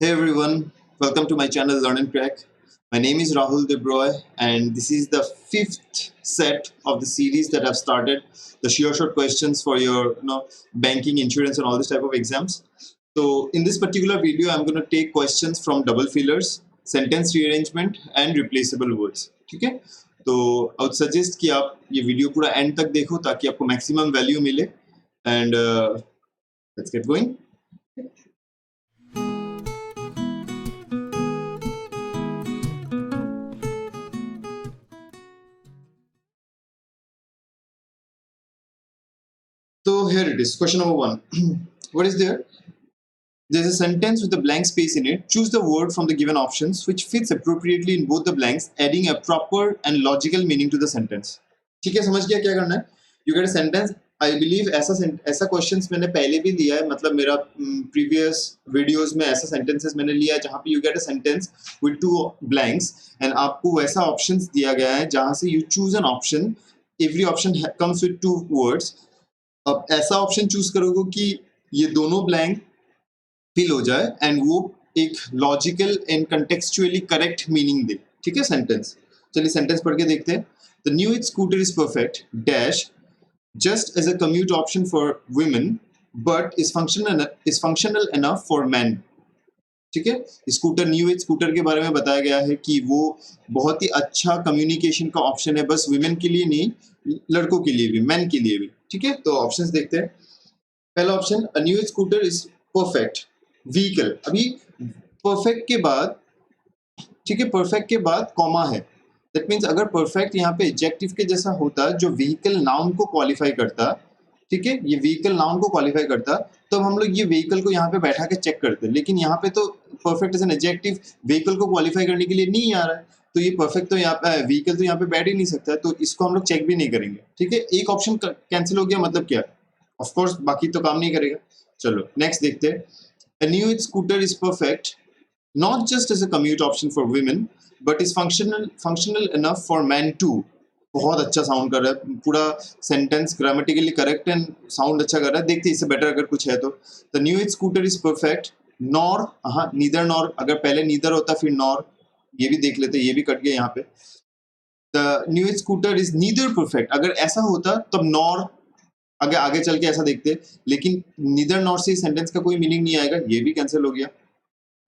Hey everyone, welcome to my channel Learn and Crack. My name is Rahul Debroy, and this is the fifth set of the series that I've started, the sure shot questions for your banking, insurance, and all this type of exams. So in this particular video, I'm going to take questions from double fillers, sentence rearrangement, and replaceable words. ठीक है? तो I would suggest कि आप ये video पूरा and तक देखो ताकि आपको मैक्सिमम वैल्यू मिले. And let's get going. So here it is, question number 1. What is there? There's a sentence with a blank space in it. Choose the word from the given options which fits appropriately in both the blanks, adding a proper and logical meaning to the sentence. ठीक है, समझ गया क्या करना है? You get a sentence. I believe ऐसा questions मैंने पहले भी लिया है, मतलब मेरा प्रीवियस वीडियोस में ऐसा सेंटेंसेस मैंने लिया है जहाँ पे you get a sentence with two blanks and आपको वैसा ऑप्शंस दिया गया है जहाँ से you choose an option. Every option comes with 2 words. अब ऐसा ऑप्शन चूज करोगे कि ये दोनों ब्लैंक फिल हो जाए एंड वो एक logical and contextually correct meaning दे. ठीक है, सेंटेंस. चलिए सेंटेंस पढ़ के देखते हैं. The new age scooter is perfect dash just as a commute option for women but is functional enough for men. ठीक है, स्कूटर न्यू एज स्कूटर के बारे में बताया गया है कि वो बहुत ही अच्छा कम्युनिकेशन का ऑप्शन है, बस वुमेन के लिए नहीं, लड़कों के लिए भी, मेन के लिए भी. ठीक है, तो ऑप्शंस देखते हैं. पहला option, a new age scooter is perfect vehicle. अभी परफेक्ट के बाद, ठीक है, परफेक्ट के बाद कॉमा है. दैट मीन्स अगर परफेक्ट यहाँ पे एडजेक्टिव के जैसा होता जो व्हीकल नाउन को क्वालिफाई करता, ठीक है, ये व्हीकल नाउन को क्वालिफाई करता, तो हम लोग ये व्हीकल को यहाँ पे बैठा के चेक करते. लेकिन यहाँ पे तो perfect as an adjective vehicle को क्वालिफाई करने के लिए नहीं आ रहा है, तो ये परफेक्ट तो यहाँ पे व्हीकल तो यहाँ पे बैठ ही नहीं सकता, तो इसको हम लोग चेक भी नहीं करेंगे. ठीक है, एक ऑप्शन कैंसिल हो गया, मतलब क्या, ऑफकोर्स बाकी तो काम नहीं करेगा. चलो नेक्स्ट देखते हैं. A new scooter is perfect not just as a commute option for women but is functional enough for men too. बहुत अच्छा साउंड कर रहा है, पूरा sentence grammatically correct and sound अच्छा कर रहा है. देखते हैं इससे बेटर अगर कुछ है तो. The new age scooter is perfect nor, हाँ नीदर नॉर, अगर पहले नीदर होता फिर नॉर, ये भी देख लेते, ये भी कट गया यहाँ पे. The new age scooter is neither perfect, अगर ऐसा होता तब नॉर, अगर आगे चल के ऐसा देखते, लेकिन नीदर नॉर से सेंटेंस का कोई मीनिंग नहीं आएगा, ये भी कैंसिल हो गया.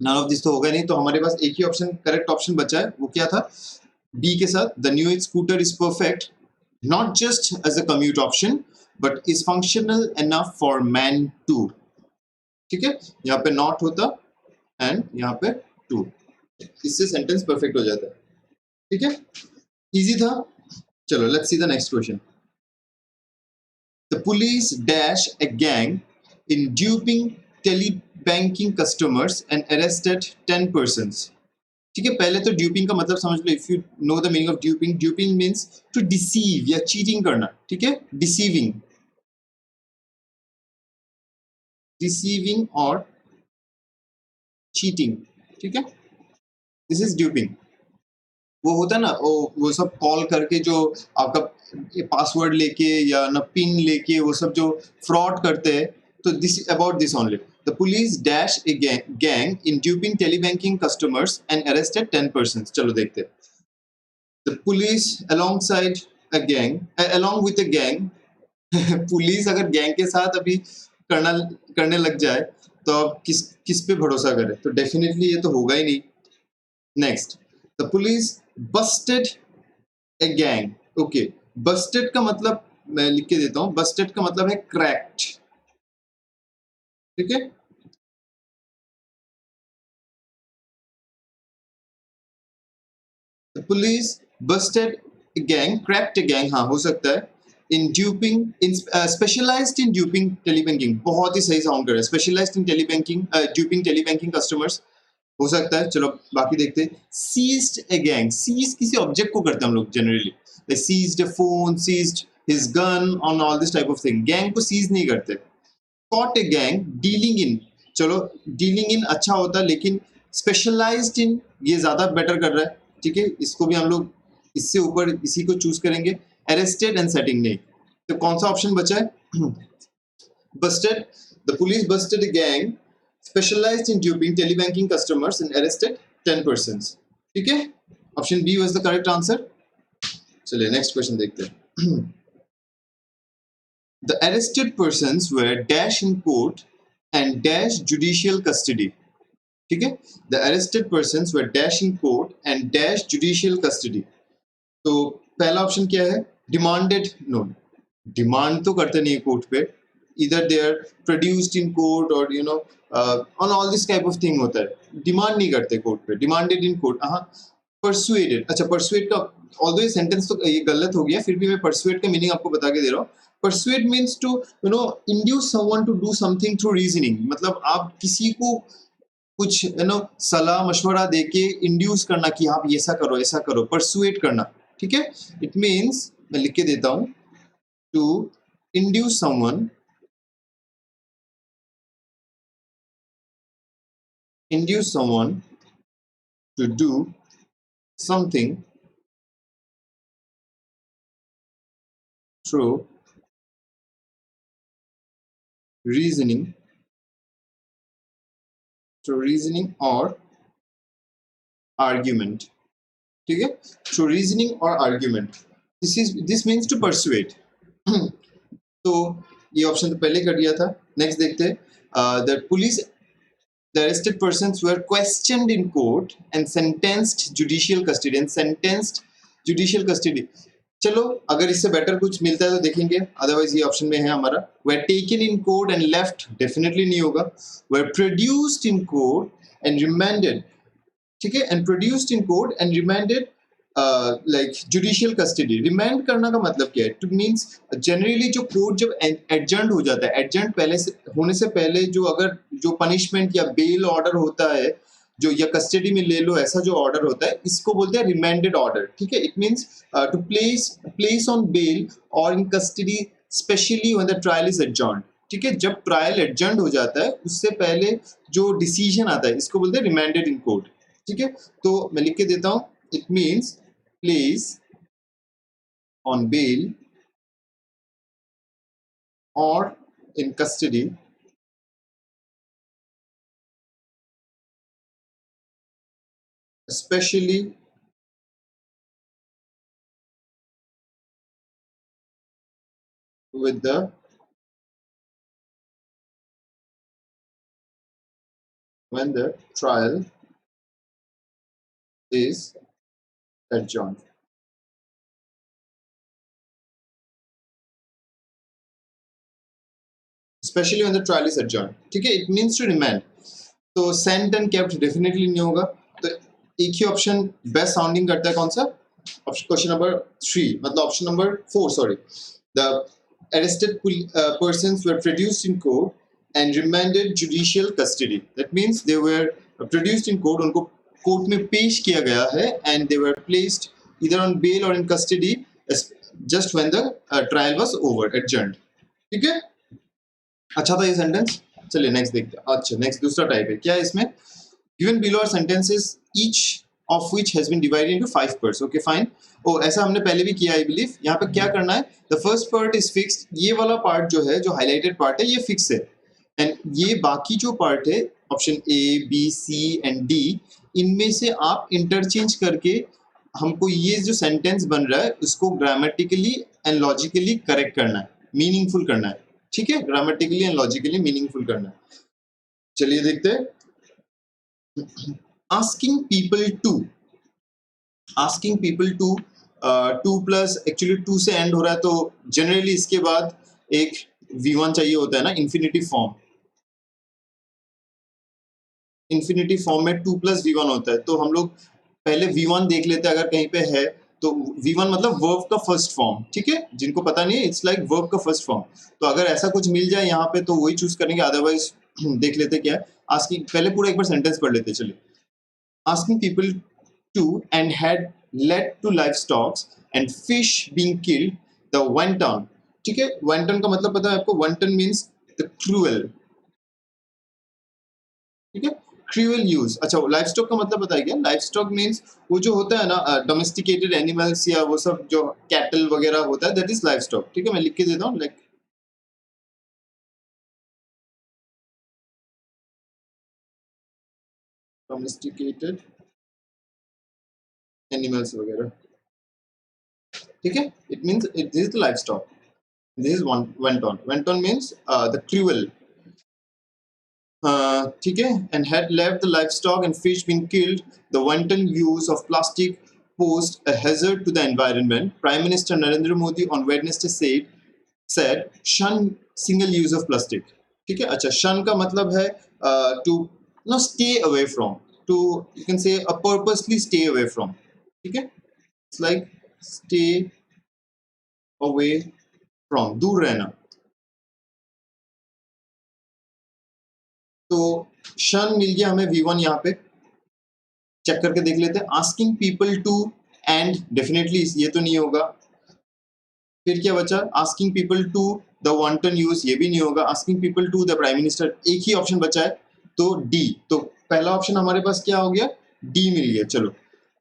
नन ऑफ दिस तो होगा नहीं, तो हमारे पास एक ही ऑप्शन करेक्ट ऑप्शन बचा है, वो क्या था, बी के साथ. The new age scooter is perfect not just as a commute option but is functional enough for man too. ठीक है, यहाँ पे नॉट होता एंड यहाँ पे टू, इससे सेंटेंस परफेक्ट हो जाता है. ठीक है, इजी था. चलो let's see the next question. The police dash a gang in duping telebanking customers and arrested 10 persons. ठीक है, पहले तो ड्यूपिंग का मतलब समझ लो. If you know the meaning of duping, duping means to deceive या चीटिंग करना. ठीक है, डिसीविंग और चीटिंग. ठीक है, दिस इज ड्यूपिंग. वो होता है ना, वो सब कॉल करके जो आपका पासवर्ड लेके या ना पिन लेके वो सब जो फ्रॉड करते हैं, तो this about this only. The police dash a gang in duping telebanking customers and arrested 10 persons. चलो देखते हैं. The police alongside a gang, along with a gang. Police अगर गैंग के साथ अभी करने लग जाए तो आप किस पे भरोसा करें, तो डेफिनेटली ये तो होगा ही नहीं. Next, the police busted a gang. Okay, busted का मतलब मैं लिख के देता हूं, busted का मतलब है cracked. ठीक है, the police busted a gang, cracked a gang, हाँ हो सकता है. in duping, in specialized in duping telebanking, बहुत ही सही साउंड कर रहा है, specialized in telebanking, duping telebanking customers हो सकता है. चलो बाकी देखते हैं. सीज्ड ए गैंग, सीज किसी ऑब्जेक्ट को करते हैं हम लोग generally, seized a phone, seized his gun on all this type of thing. Gang को सीज नहीं करते. Caught a gang dealing in, चलो डीलिंग इन अच्छा होता है, लेकिन स्पेशलाइज्ड इन ये ज्यादा बेटर कर रहा है. ठीक है, इसको भी हम लोग इससे ऊपर इसी को चूज करेंगे. अरेस्टेड एंड सेटिंग नहीं, तो कौन सा ऑप्शन बचा है, Busted. The police Busted a gang Specialized in duping telebanking customers and arrested 10 persons. ठीक है, option B was the correct answer. चलिए नेक्स्ट क्वेश्चन देखते हैं. The arrested persons were dash in court and dash judicial custody. ठीक है, the arrested persons were dash in court and dash judicial custody. तो पहला option क्या है? Demanded. No, demand तो करते नहीं है कोर्ट पे. इधर they are produced in court और you know on all this type of thing होता है. डिमांड नहीं करते कोर्ट पे. Demanded in court. हाँ, परसुएडेड. अच्छा, परसुएड का ऑल्दो ये सेंटेंस तो ये गलत हो गया, फिर भी मैं परसुएड का मीनिंग आपको बता के दे रहा हूँ. Persuade means to you know induce someone to do something through reasoning. मतलब आप किसी को कुछ यू नो सलाह मशवरा देके इंड्यूस करना कि आप ऐसा करो ऐसा करो. परसुएड करना. ठीक है, इट मीन्स, मैं लिख के देता हूं, to induce someone, induce someone to do something through reasoning or argument. ठीक है, through reasoning or argument. This means to persuade. तो ये ऑप्शन तो पहले कर दिया था. नेक्स्ट देखते हैं. The arrested persons were questioned in court and sentenced judicial custody. चलो, अगर इससे बेटर कुछ मिलता है तो देखेंगे, अदरवाइज ये ऑप्शन में है हमारा. Were taken in court and left, definitely नहीं होगा. Were produced in court and remanded. ठीक है, and produced in court and remanded like judicial custody. Remand करना का मतलब क्या है? टू मीन्स जनरली जो कोर्ट जब एडजर्न हो जाता है, एडजर्न पहले से होने से पहले जो अगर जो पनिशमेंट या बेल ऑर्डर होता है, जो या कस्टडी में ले लो ऐसा जो ऑर्डर होता है, इसको बोलते हैं रिमांडेड ऑर्डर. ठीक है, it means to place on bail और in custody specially when the trial is adjourn. ठीक है, जब ट्रायल एडजर्न हो जाता है उससे पहले जो डिसीजन आता है इसको बोलते हैं रिमांडेड इन कोर्ट. ठीक है, तो मैं लिख के देता हूं. It means place on bail or in custody especially with the when the trial is adjourned. Especially when the trial is adjourned. ठीक है, it means to remand. तो sent and kept डेफिनेटली नहीं होगा. तो एक ही ऑप्शन बेस्ट साउंडिंग करता है. कौन सा? क्वेश्चन नंबर 3, मतलब option number 4, sorry. The arrested persons were produced in court and remanded judicial custody. That means they were produced in court. उनको कोर्ट में पेश किया गया है and they were placed either on bail or in custody just when the trial was over, adjourned. ठीक है, अच्छा था ये सेंटेंस. चलिए नेक्स्ट देखते हैं. अच्छा, नेक्स्ट दूसरा टाइप है. क्या है इसमें? Given below are sentences each of which has been divided into 5 parts. Okay fine. ओ, ऐसा हमने पहले भी किया आई बिलीव. यहाँ पे क्या करना है? The first part is fixed. ये वाला पार्ट जो है, जो हाईलाइटेड पार्ट है, ये फिक्स है. एंड ये बाकी जो पार्ट है, option A, B, C and D, इनमें से आप इंटरचेंज करके हमको ये जो सेंटेंस बन रहा है उसको ग्रामेटिकली एंड लॉजिकली करेक्ट करना है, मीनिंगफुल करना है. ठीक है, ग्रामेटिकली एंड लॉजिकली मीनिंगफुल करना है. चलिए देखते हैं. Asking people to 2 plus actually 2 से एंड हो रहा है, तो जनरली इसके बाद एक V1 चाहिए होता है ना, इन्फिनिटी फॉर्म. इन्फिनिटी फॉर्म में 2 प्लस V1 होता है. तो हम लोग पहले V1 देख लेते हैं, अगर कहीं पे है तो. V1 मतलब वर्ब का फर्स्ट फॉर्म. ठीक है, जिनको पता नहीं है, इट्स लाइक वर्ब का फर्स्ट फॉर्म. तो अगर ऐसा कुछ मिल जाए यहाँ पे तो वही चूज करेंगे, अदरवाइज देख लेते क्या है. आस्किंग, पहले पूरा एक बार सेंटेंस पढ़ लेते. चलिए. Asking people to and had led to life stocks and fish being killed the wanton. ठीक है, वंटन का मतलब पता है आपको? Wanton means the cruel. ठीक है, क्रूअल यूज. अच्छा, लाइफ स्टॉक का मतलब बताया गया. लाइफ स्टॉक मीन्स वो जो होता है ना, डोमेस्टिकेटेड एनिमल्स या वो सब जो कैटल वगैरह होता है, दैट इज लाइफ स्टॉक. ठीक है, मैं लिख के देता हूँ. लाइक डोमेस्टिकेटेड एनिमल्स वगैरह, ठीक है. It means this is the life stock. This is wanton. Wanton means the cruel, ठीक है. And had left the livestock and fish being killed, the wanton use of plastic posed a hazard to the environment. Prime Minister Narendra Modi on Wednesday said shun single use of plastic. ठीक है. अच्छा, shun का मतलब है to no stay away from, to you can say a purposely stay away from. ठीक है. It's like stay away from, दूर रहना. तो शन मिल गया हमें V1. यहाँ पे चेक करके देख लेते हैं. Asking people to, and definitely ये तो नहीं होगा. फिर क्या बचा? Asking people to the wanton use, ये भी नहीं होगा. Asking people to the prime minister, एक ही ऑप्शन बचा है, तो डी. तो पहला ऑप्शन हमारे पास क्या हो गया? डी मिल गया. चलो,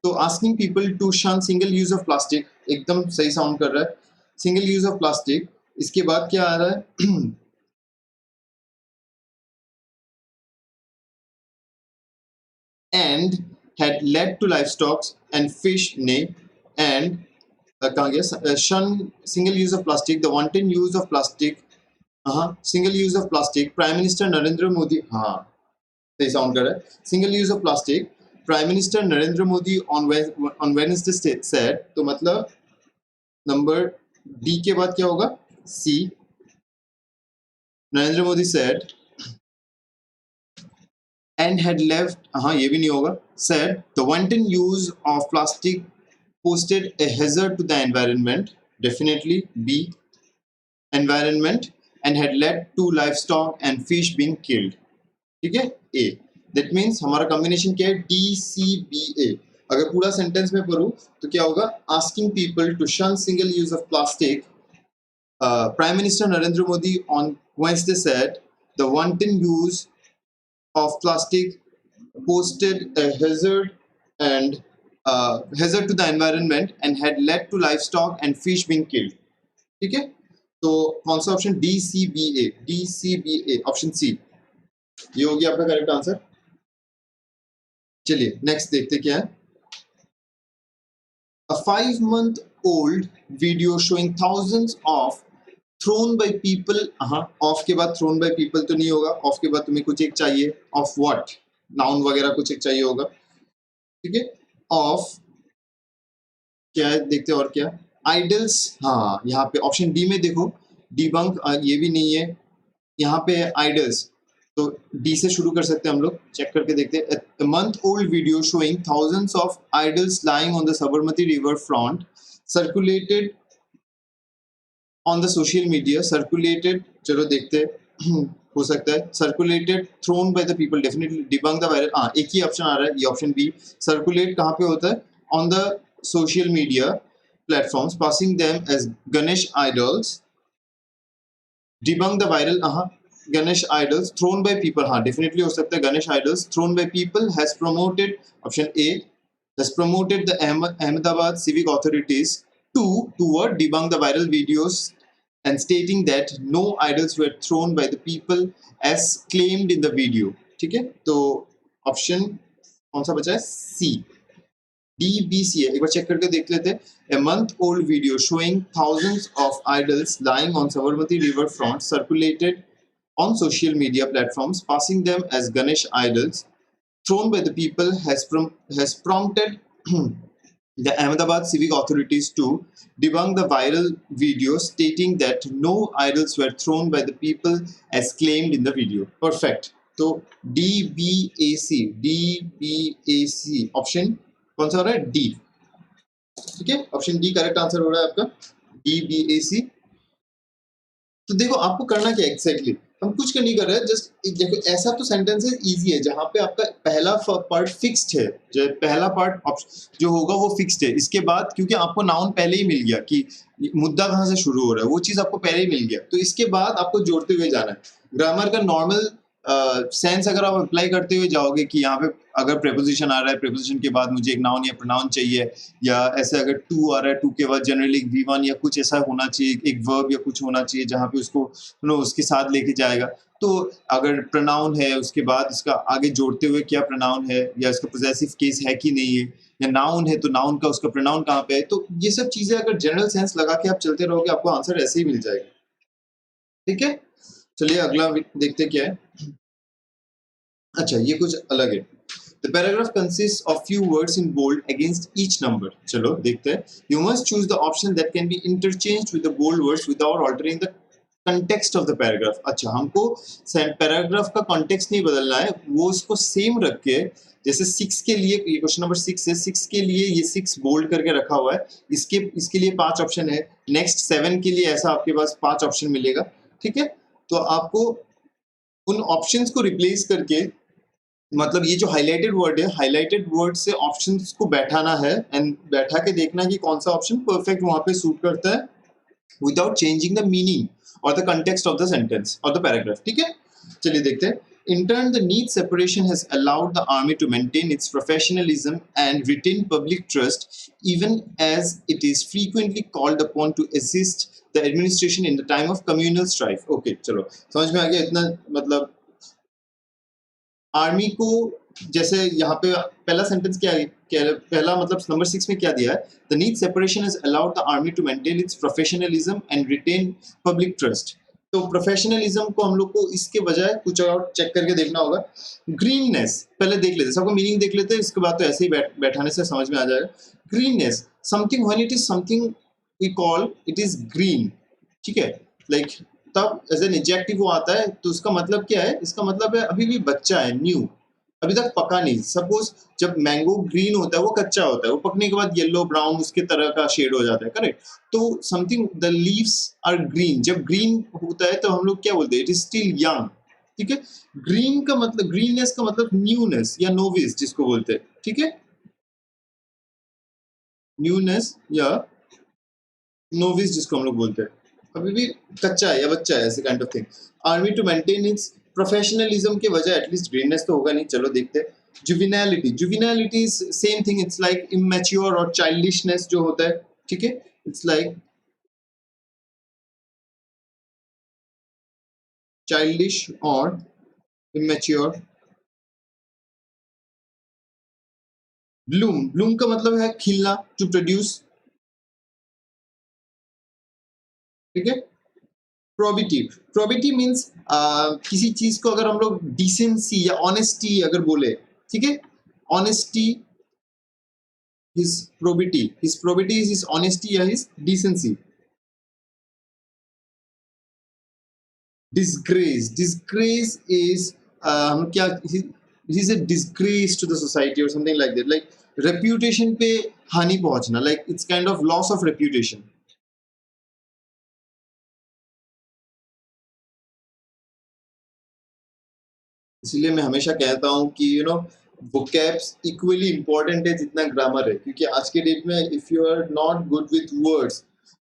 तो आस्किंग पीपल टू शन सिंगल यूज ऑफ प्लास्टिक, एकदम सही साउंड कर रहा है. Single use of plastic. इसके बाद क्या आ रहा है? and had led to livestock and fish nay, and कहाँ गया? shun single use of plastic, the wanton use of plastic, single use of plastic. Prime Minister Narendra Modi, हाँ सही sound कर रहा है. Single use of plastic. Prime minister Narendra Modi on Wednesday said, तो मतलब number D के बाद क्या होगा? सी. Narendra Modi said and had left, ये भी नहीं होगा. said the wanton use of plastic posted a hazard to the environment, definitely B. environment, and had led to livestock and fish being killed. ठीक है. A. that means हमारा combination क्या है? D C B A. अगर पूरा sentence में पढ़ूं तो क्या होगा? asking people to shun single use of plastic. Prime Minister Narendra Modi on Wednesday said the wanton use of plastic posted a hazard to the environment and had led to livestock and fish being killed. ठीक है. तो कौन सा option? D C B ए. D C B ए, option C, ये हो गया आपका correct answer. चलिए नेक्स्ट देखते क्या है. A 5-month-old video showing thousands of thrown by people. Of के बाद thrown by people तो नहीं होगा. ऑफ के बाद तुम्हें कुछ एक चाहिए. Of what? नाउन वगैरह कुछ एक चाहिए होगा. ठीक है. ऑफ क्या है देखते हैं. और क्या? आइडल्स. हाँ, यहाँ पे ऑप्शन डी में देखो. डिबंक, ये भी नहीं है. यहाँ पे आइडल्स, तो डी से शुरू कर सकते हैं हम लोग. चेक करके देखते हैं. A month-old video showing thousands of idols lying on the Sabarmati river front circulated on the social media. Circulated, चलो देखते हैं. हो सकता है circulated, thrown by the people, definitely. Debunk the viral, एक ही ऑप्शन आ रहा है, ये ऑप्शन बी. सर्कुलेट कहाँ पे होता है? On the social media platforms, passing them as Ganesh idols. Debunk the viral, Ganesh idols. Thrown by people, definitely हो सकता है Ganesh idols. Thrown by people has promoted, option A, has promoted the Ahmedabad civic authorities toward debunk the viral videos and stating that no idols were thrown by the people as claimed in the video. ठीक है. तो option कौन सा बचा है? सी. D B C है. एक बार check करके देख लेते हैं. A month-old video showing thousands of idols lying on Sabarmati river front circulated on social media platforms, passing them as Ganesh idols thrown by the people has prompted the Ahmedabad civic authorities to debunk the viral video, stating that no idols were thrown by the people as claimed in the video. Perfect. तो DBAC option कौन सा हो रहा है? D. ठीक है. Option D correct answer हो रहा है आपका. DBAC. तो देखो आपको करना क्या एग्जैक्टली, हम कुछ नहीं कर रहे हैं. जस्ट देखो, ऐसा तो सेंटेंसेस इजी है जहाँ पे आपका पहला पार्ट फिक्स्ड है. जो पहला पार्ट जो होगा वो फिक्स्ड है. इसके बाद क्योंकि आपको नाउन पहले ही मिल गया कि मुद्दा कहाँ से शुरू हो रहा है, वो चीज़ आपको पहले ही मिल गया, तो इसके बाद आपको जोड़ते हुए जाना है. ग्रामर का नॉर्मल सेंस अगर आप अप्लाई करते हुए जाओगे कि यहाँ पे अगर प्रेपोजिशन आ रहा है, प्रेपोजिशन के बाद मुझे एक नाउन या प्रोनाउन चाहिए, या ऐसे अगर टू आ रहा है, टू के बाद जनरली एक वी1 या कुछ ऐसा होना चाहिए, एक वर्ब या कुछ होना चाहिए जहाँ पे उसको उसके साथ लेके जाएगा। तो अगर प्रोनाउन है उसके बाद इसका आगे जोड़ते हुए क्या प्रोनाउन है, या इसका पोजेसिव केस है कि नहीं है, या नाउन है तो नाउन का उसका प्रोनाउन कहाँ पे है, तो ये सब चीजें अगर जनरल सेंस लगा के आप चलते रहोगे आपको आंसर ऐसे ही मिल जाएगा। ठीक है, चलिए अगला देखते क्या है। अच्छा, ये कुछ अलग है। The paragraph consists of few words in bold against each number. चलो देखते हैं। You must choose the option that can be interchanged with the bold words without altering the context of the paragraph. अच्छा, हमको paragraph का context नहीं बदलना है, वो उसको सेम रख के, जैसे 6 के लिए, ये क्वेश्चन नंबर 6 है, 6 के लिए ये 6 बोल्ड करके रखा हुआ है, इसके लिए 5 ऑप्शन है, नेक्स्ट 7 के लिए ऐसा आपके पास 5 ऑप्शन मिलेगा। ठीक है, तो आपको उन ऑप्शंस को रिप्लेस करके, मतलब ये जो हाईलाइटेड वर्ड है, हाईलाइटेड वर्ड से ऑप्शंस को बैठाना है एंड बैठा के देखना कि कौन सा ऑप्शन परफेक्ट वहां पे सूट करता है विदाउट चेंजिंग द मीनिंग और the context of the sentence और द पैराग्राफ। ठीक है, चलिए देखते हैं। In turn, the neat separation has allowed the army to maintain its professionalism and retain public trust, even as it is frequently called upon to assist the administration in the time of communal strife. Okay, चलो समझ में आ गया इतना। मतलब army को, जैसे यहाँ पे पहला सेंटेंस क्या है, पहला मतलब नंबर 6 में क्या दिया है, the need separation has allowed the army to maintain its professionalism and retain public trust. तो प्रोफेशनलिज्म को हम लोग को इसके बजाय कुछ और चेक करके देखना होगा। ग्रीननेस पहले देख लेते, सबको मीनिंग देख लेते हैं, इसके बाद तो ऐसे ही बैठाने से समझ में आ जाएगा। Greenness, something when it is something we call it is green. ठीक है, लाइक तब एज एन एडजेक्टिव वो आता है, तो उसका मतलब क्या है, इसका मतलब है अभी भी बच्चा है, न्यू, अभी तक पका नहीं। सपोज जब मैंगो ग्रीन होता है वो कच्चा होता है, वो पकने के बाद येलो ब्राउन उसके तरह का शेड हो जाता है, करेक्ट। तो something the leaves are green, जब ग्रीन होता है तो हम लोग क्या बोलते हैं, इट इज स्टिल यंग। ठीक है, ग्रीन का मतलब, ग्रीननेस का मतलब न्यूनेस या नोविस जिसको बोलते हैं। ठीक है, न्यूनेस या नोविस जिसको हम लोग बोलते हैं, अभी भी कच्चा है या बच्चा है, ऐसे kind of thing. Army to maintain its professionalism के वजह एटलीस्ट ग्रीननेस तो होगा नहीं। चलो देखते हैं। Juvenility, juvenility is same thing, it's like immature और चाइल्डिशनेस जो होता है। ठीक है, इट्स लाइक चाइल्डिश और इमैच्योर। ब्लूम, ब्लूम का मतलब है खिलना, टू प्रोड्यूस। ठीक है, प्रोबिटी, प्रोबिटी मीन्स किसी चीज को अगर हम लोग डिसेंसी या ऑनेस्टी अगर बोले, ठीक है, honesty, his probity is his honesty या his decency. Disgrace, disgrace is हम क्या, he is a disgrace to the society or something like that, like reputation पे हानि पहुंचना, like it's kind of loss of reputation. इसलिए मैं हमेशा कहता हूँ कि vocabs इक्वली इम्पोर्टेंट है जितना ग्रामर है, क्योंकि आज के डेट में if you are not good with words,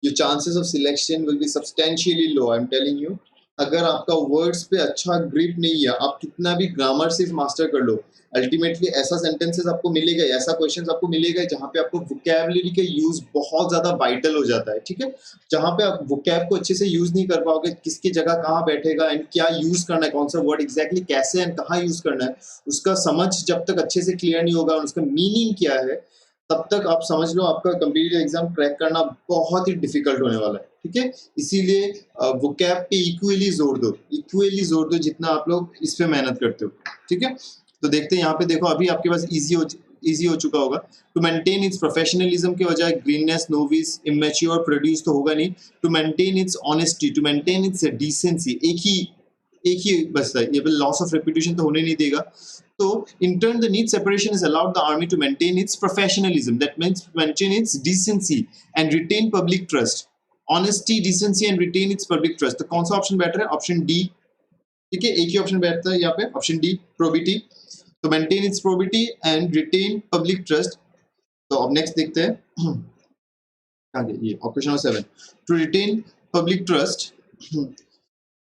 your chances of selection will be substantially low. I'm telling you, अगर आपका वर्ड्स पे अच्छा ग्रिप नहीं है, आप कितना भी ग्रामर सिर्फ मास्टर कर लो, अल्टीमेटली ऐसा सेंटेंसेस आपको मिलेगा, ऐसा क्वेश्चंस आपको मिलेगा जहाँ पे आपको वोकैबुलरी का यूज बहुत ज्यादा वाइटल हो जाता है। ठीक है, जहाँ पे आप वोकैब को अच्छे से यूज नहीं कर पाओगे, किसकी जगह कहाँ बैठेगा एंड क्या यूज करना है, कौन सा वर्ड एग्जैक्टली कैसे एंड कहाँ यूज करना है, उसका समझ जब तक अच्छे से क्लियर नहीं होगा, उसका मीनिंग क्या है, तब तक आप समझ लो आपका कम्पिटिटिव एग्जाम क्रैक करना बहुत ही डिफिकल्ट होने वाला है। ठीक है, इसीलिए वोकैब पे इक्वली जोर दो जितना आप लोग इस पे मेहनत करते हो। ठीक है, तो देखते हैं यहाँ पे, देखो अभी आपके पास इजी हो चुका होगा। टू मेंटेन इट्स प्रोफेशनलिज्म के बजाय ग्रीननेस, नोविस, इमेच्योर, प्रोड्यूस तो होगा नहीं। To maintain its honesty, to maintain its decency, एक ही बचता है, ये लॉस ऑफ रेपुटेशन तो होने नहीं देगा। So, in turn, the neat separation has allowed the army to maintain its professionalism. That means maintain its decency and retain public trust. Honesty, decency and retain its public trust. तो कौन सा option बैठ रहा है? Option D. ठीक है, एक ही ऑप्शन बैठता है यहाँ पे, ऑप्शन डी, प्रोबिटी। तो maintain its probity and retain public trust. तो अब नेक्स्ट देखते हैं आगे, ये question number 7। To retain public trust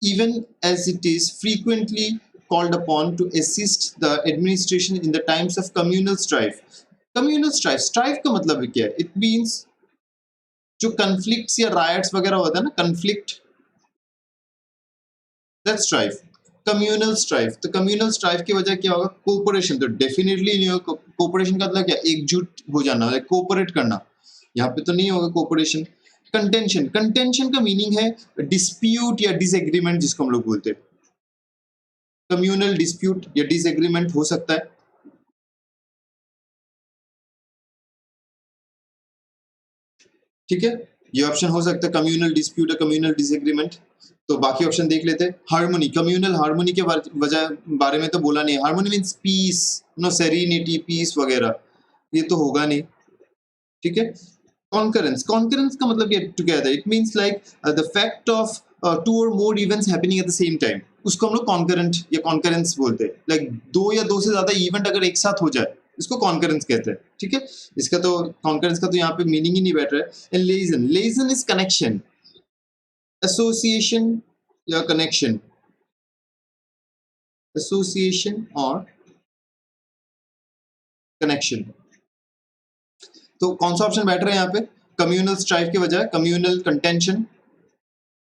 even as it is frequently called upon to assist the administration in the times of communal strife. Communal strife का मतलब क्या है? It means जो conflicts या riots वगैरह होता है ना, conflict, that's strife. Communal strife, तो कम्युनल स्ट्राइफ की वजह क्या होगा? कोऑपरेशन, तो डेफिनेटली नहीं होगा। कोऑपरेशन का मतलब क्या? एकजुट हो जाना, कोऑपरेट करना। यहाँ पे तो नहीं होगा कोऑपरेशन। कंटेंशन, कंटेंशन का मीनिंग है डिस्प्यूट या डिसएग्रीमेंट, जिसको हम लोग बोलते हैं। कम्युनल डिस्प्यूट या डिसएग्रीमेंट हो सकता है। ठीक है, ये ऑप्शन हो सकता है, कम्युनल डिस्प्यूट या कम्युनल डिसएग्रीमेंट। तो बाकी ऑप्शन देख लेते हैं। हार्मोनी, कम्युनल हार्मोनी के बारे में तो बोला नहीं। Harmony means peace, no, serenity, peace वगैरह, ये तो होगा नहीं। ठीक है। कॉन्करेंस, कॉन्करेंस का मतलब क्या? Together, it means like the fact of two or more events happening at the same time, उसको हम लोग कॉन्करेंट या कॉन्करेंस बोलते हैं। लाइक दो या दो से ज्यादा इवेंट अगर एक साथ हो जाए, इसको कॉन्करेंस कहते हैं। ठीक है, इसका तो कॉन्करेंस का तो यहाँ पे मीनिंग ही नहीं बैठ रहा है। And liaison, liaison is connection, association या कनेक्शन, एसोसिएशन और कनेक्शन। तो कौन सा ऑप्शन बैठ रहा है यहाँ पे? कम्युनल स्ट्राइफ की वजह communal contention,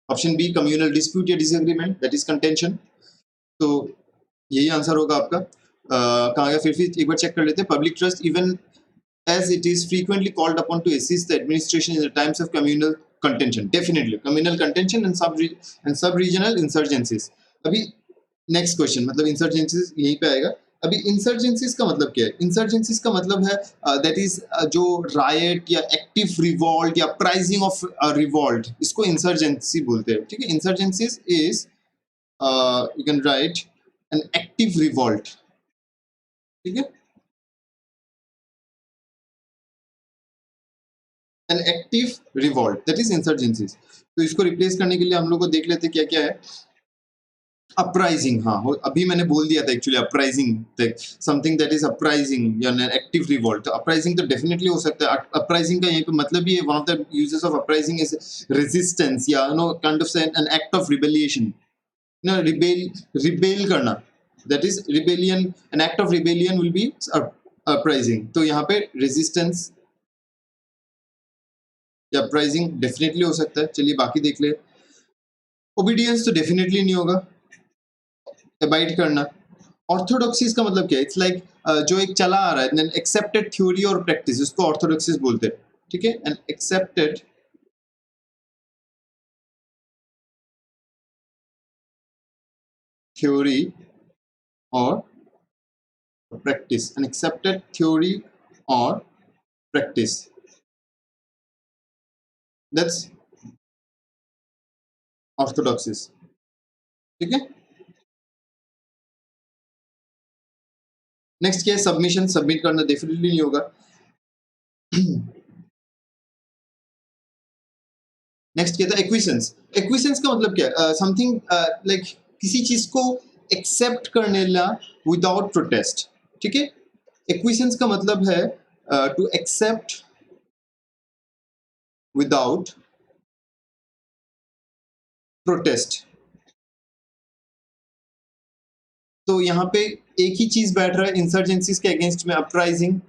option B communal dispute या डिसएग्रीमेंट, दैट इज कंटेंशन। तो यही आंसर होगा आपका। कहाँ गया? फिर एक बार चेक कर लेते हैं। Public trust even as it is frequently called upon to assist the administration in the times of communal contention, definitely communal contention and sub-regional insurgencies। अभी नेक्स्ट क्वेश्चन, मतलब इंसर्जेंसीज यहीं पे आएगा। अभी इंसर्जेंसीज का मतलब क्या है? इंसर्जेंसीज का मतलब है दैट इज जो रायट या एक्टिव रिवॉल्ट या प्राइजिंग ऑफ रिवॉल्ट, इसको इंसर्जेंसी बोलते हैं। ठीक है, insurgencies is you can write an active revolt. ठीक है, an active revolt, that is insurgencies. तो इसको रिप्लेस करने के लिए हम लोग को देख लेते क्या क्या है। अपराइजिंग, हाँ, अभी मैंने बोल दिया था actually. Uprising, something that is uprising या एक्टिव रिवॉल्ट। तो अपराइजिंग तो डेफिनेटली हो सकता है। अपराइजिंग का यहीं पे मतलब ही है, one of the uses of uprising is resistance या kind of an act of rebellion, rebel करना, that is rebellion. An act of rebellion will be uprising. तो यहाँ पे रेजिस्टेंस या अपराइजिंग डेफिनेटली हो सकता है। चलिए बाकी देख ले। ओबीडियंस तो डेफिनेटली नहीं होगा। अबाइड करना। ऑर्थोडॉक्सीज का मतलब क्या है? इट्स लाइक जो एक चला आ रहा है, एक्सेप्टेड थ्योरी और प्रैक्टिस, उसको ऑर्थोडॉक्सीज बोलते हैं। ठीक है, एंड एक्सेप्टेड थ्योरी और प्रैक्टिस, एन एक्सेप्टेड थ्योरी और प्रैक्टिस, दैट्स ऑर्थोडॉक्सीज। ठीक है, नेक्स्ट क्या है? सबमिशन, सबमिट करना डेफिनेटली नहीं होगा। नेक्स्ट क्या था? एक्विसेंस। एक्विसेंस का मतलब क्या है? समथिंग लाइक किसी चीज को एक्सेप्ट करने ला विदाउट प्रोटेस्ट। ठीक है, एक्विसेंस का मतलब है टू एक्सेप्ट विदाउट प्रोटेस्ट। तो यहाँ पे एक ही चीज बैठ रहा है इंसर्जेंसीज के अगेंस्ट में, uprising,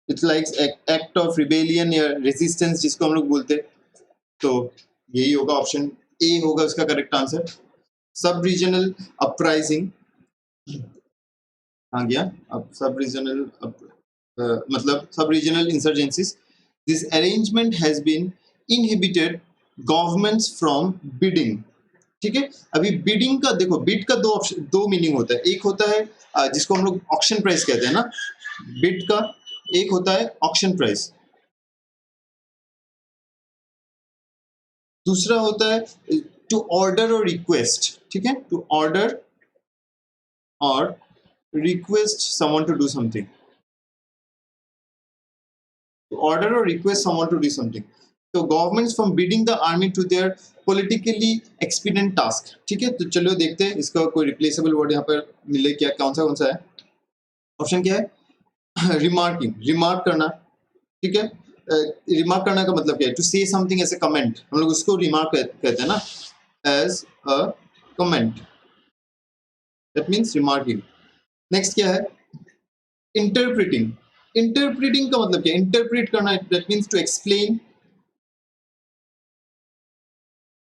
it's like act of rebellion या रेजिस्टेंस, जिसको हम लोग बोलते हैं। तो यही होगा, ऑप्शन ए होगा उसका करेक्ट आंसर। सब रीजनल अपराइजिंग आ गया। अब सब रीजनल मतलब सब regional insurgencies, this arrangement has been inhibited governments from bidding. ठीक है, अभी बिडिंग का देखो, बिड का दो ऑप्शन, दो मीनिंग होता है। एक होता है जिसको हम लोग ऑक्शन प्राइस कहते हैं ना, बिड का। एक होता है ऑक्शन प्राइस, दूसरा होता है टू ऑर्डर और रिक्वेस्ट। ठीक है, टू ऑर्डर और request someone to do something, to order or request someone to do something. So governments from bidding the army to their politically expedient task। ठीक है, तो चलो देखते हैं इसका कोई रिप्लेसेबल वर्ड यहाँ पर मिले क्या, कौन सा है? ऑप्शन क्या है? रिमार्किंग, रिमार्क करना। ठीक है, रिमार्क करना का मतलब क्या है? टू से समथिंग एज ए कमेंट, हम लोग उसको रिमार्क कहते हैं ना, as a comment. That means remarking. Next क्या है? इंटरप्रिटिंग। इंटरप्रिटिंग का मतलब क्या? इंटरप्रिट करना, that means to explain,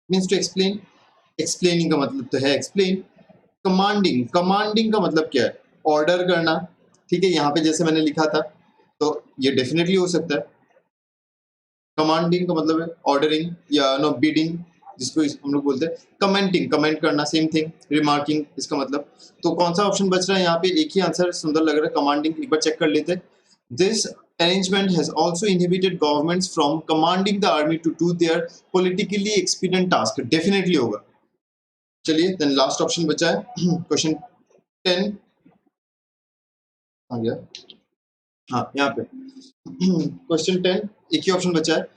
means to explain. Explaining का मतलब तो है एक्सप्लेन। कमांडिंग, कमांडिंग का मतलब क्या है? ऑर्डर करना। ठीक है, यहाँ पे जैसे मैंने लिखा था, तो ये डेफिनेटली हो सकता है। कमांडिंग का मतलब है ऑर्डरिंग या नो बिडिंग, जिसको हम लोग बोलते हैं। कमेंटिंग, कमेंट करना, सेम थिंग। रिमार्किंग इसका मतलब। तो कौन सा ऑप्शन बच रहा है यहाँ पे? एक ही आंसर सुंदर लग रहा है, कमांडिंग। एक बार चेक कर लेते हैं। This arrangement has also inhibited governments from commanding the army to do their politically expedient task. Definitely होगा। चलिए देन लास्ट ऑप्शन बचा है क्वेश्चन 10 आ गया, हाँ यहाँ पे क्वेश्चन 10 एक ही ऑप्शन बचा है।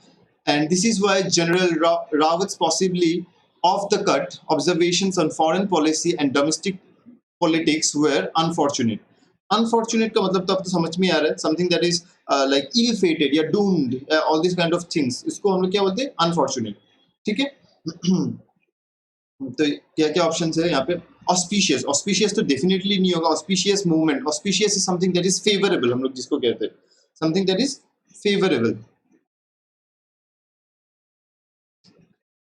And this is why general Rawat's possibly of the cut observations on foreign policy and domestic politics were unfortunate. Unfortunate का मतलब तो आपको समझ में आ रहा है, something that is like ill fated या doomed, all this kind of things, इसको हम लोग क्या बोलते हैं? अनफॉर्चुनेट। ठीक है तो क्या क्या ऑप्शन है यहाँ पे? ऑस्पिशियस, ऑस्पिशियस तो डेफिनेटली नहीं होगा। Auspicious movement, auspicious is something that is favourable, हम लोग जिसको कहते हैं, something that is favourable.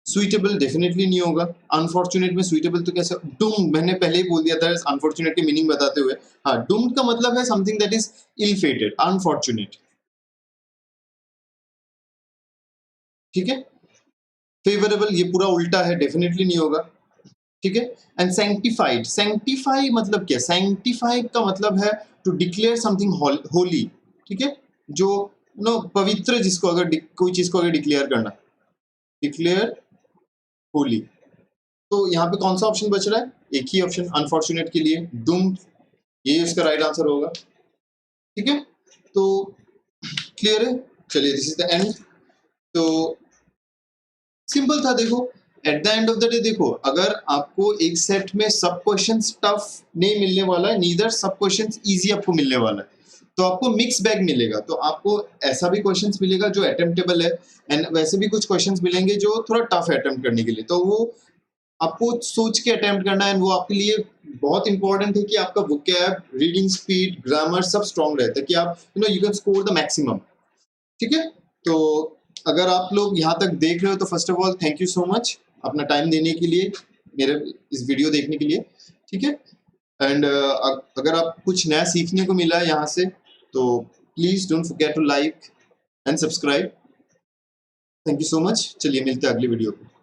Suitable definitely नहीं होगा। अनफॉर्चुनेट में सुइटेबल तो कैसे? डूम्ड मैंने पहले ही बोल दिया था अनफॉर्चुनेट की मीनिंग बताते हुए। हाँ, डूम्ड का मतलब है something that is ill fated, unfortunate. ठीक है, फेवरेबल ये पूरा उल्टा है, डेफिनेटली नहीं होगा। ठीक है, एंड सैंक्टिफाइड, सैंक्टिफाई मतलब क्या? सैंक्टिफाई का मतलब है टू डिक्लेयर समथिंग होली। ठीक है, जो नो पवित्र, जिसको अगर कोई चीज को अगर डिक्लेयर करना, डिक्लेयर होली। तो यहाँ पे कौन सा ऑप्शन बच रहा है? एक ही ऑप्शन अनफॉर्चुनेट के लिए, डूम्ड, ये इसका राइट आंसर होगा। ठीक है, तो क्लियर है। चलिए दिस इज द एंड। तो सिंपल था, देखो at the end of the day, देखो अगर आपको एक सेट में सब क्वेश्चंस टफ नहीं मिलने वाला है, नीदर सब क्वेश्चंस इजी आपको मिलने वाला है, तो आपको मिक्स बैग मिलेगा। तो आपको ऐसा भी क्वेश्चंस मिलेगा जो अटेम्प्टेबल है, एंड वैसे भी कुछ क्वेश्चंस मिलेंगे जो थोड़ा टफ है अटेम्प्ट करने के लिए। तो वो आपको सोच के अटेम्प्ट करना है, वो आपके लिए बहुत इंपॉर्टेंट है कि आपका वोकैब, रीडिंग स्पीड, ग्रामर सब स्ट्रांग रहे, ताकि आप you can score the maximum. ठीक है, तो अगर आप लोग यहाँ तक देख रहे हो तो first of all thank you so much अपना टाइम देने के लिए, मेरे इस वीडियो देखने के लिए। ठीक है, एंड अगर आप कुछ नया सीखने को मिला है यहाँ से, तो please don't forget to like and subscribe. Thank you so much. चलिए मिलते हैं अगली वीडियो पे।